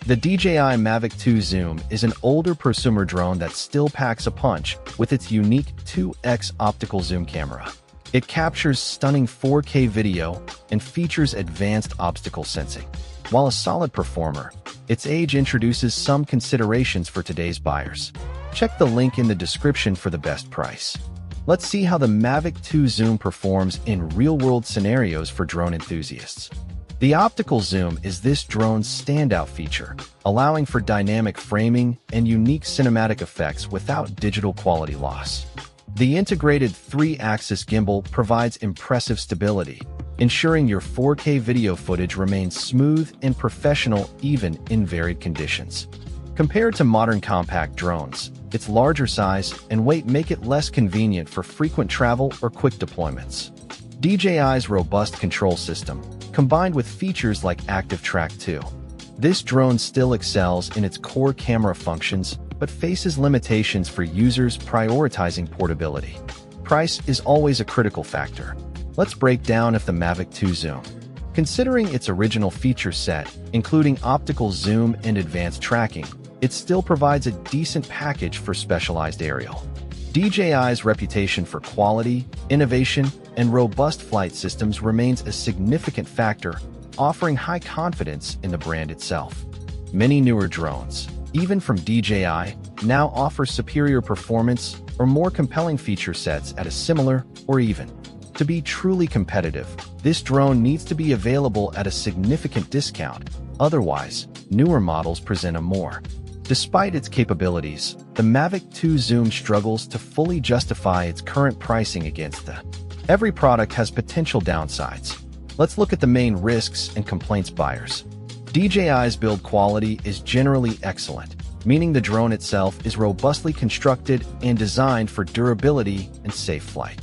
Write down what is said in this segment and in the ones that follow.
The DJI Mavic 2 Zoom is an older prosumer drone that still packs a punch with its unique 2x optical zoom camera. It captures stunning 4K video and features advanced obstacle sensing. While a solid performer, its age introduces some considerations for today's buyers. Check the link in the description for the best price. Let's see how the Mavic 2 Zoom performs in real-world scenarios for drone enthusiasts. The optical zoom is this drone's standout feature, allowing for dynamic framing and unique cinematic effects without digital quality loss. The integrated 3-axis gimbal provides impressive stability, ensuring your 4K video footage remains smooth and professional even in varied conditions. Compared to modern compact drones, its larger size and weight make it less convenient for frequent travel or quick deployments. DJI's robust control system, combined with features like Active Track 2. This drone still excels in its core camera functions, but faces limitations for users prioritizing portability. Price is always a critical factor. Let's break down the Mavic 2 Zoom. Considering its original feature set, including optical zoom and advanced tracking, it still provides a decent package for specialized aerial. DJI's reputation for quality, innovation, and robust flight systems remains a significant factor, offering high confidence in the brand itself. Many newer drones, even from DJI, now offer superior performance or more compelling feature sets at a similar or even. To be truly competitive, this drone needs to be available at a significant discount, otherwise, newer models present a more. Despite its capabilities, the Mavic 2 Zoom struggles to fully justify its current pricing against the. Every product has potential downsides. Let's look at the main risks and complaints buyers. DJI's build quality is generally excellent, meaning the drone itself is robustly constructed and designed for durability and safe flight.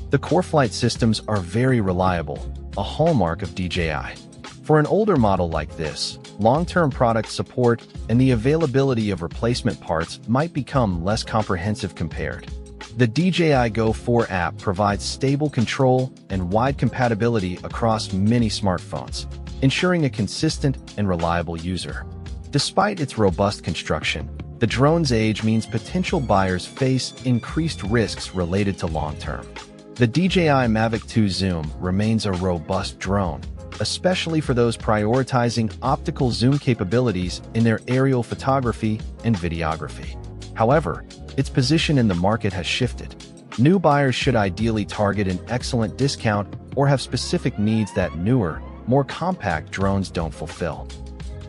The core flight systems are very reliable, a hallmark of DJI. For an older model like this, long-term product support and the availability of replacement parts might become less comprehensive compared. The DJI Go 4 app provides stable control and wide compatibility across many smartphones, ensuring a consistent and reliable user. Despite its robust construction, the drone's age means potential buyers face increased risks related to long-term. The DJI Mavic 2 Zoom remains a robust drone, especially for those prioritizing optical zoom capabilities in their aerial photography and videography. However, its position in the market has shifted. New buyers should ideally target an excellent discount or have specific needs that newer, more compact drones don't fulfill.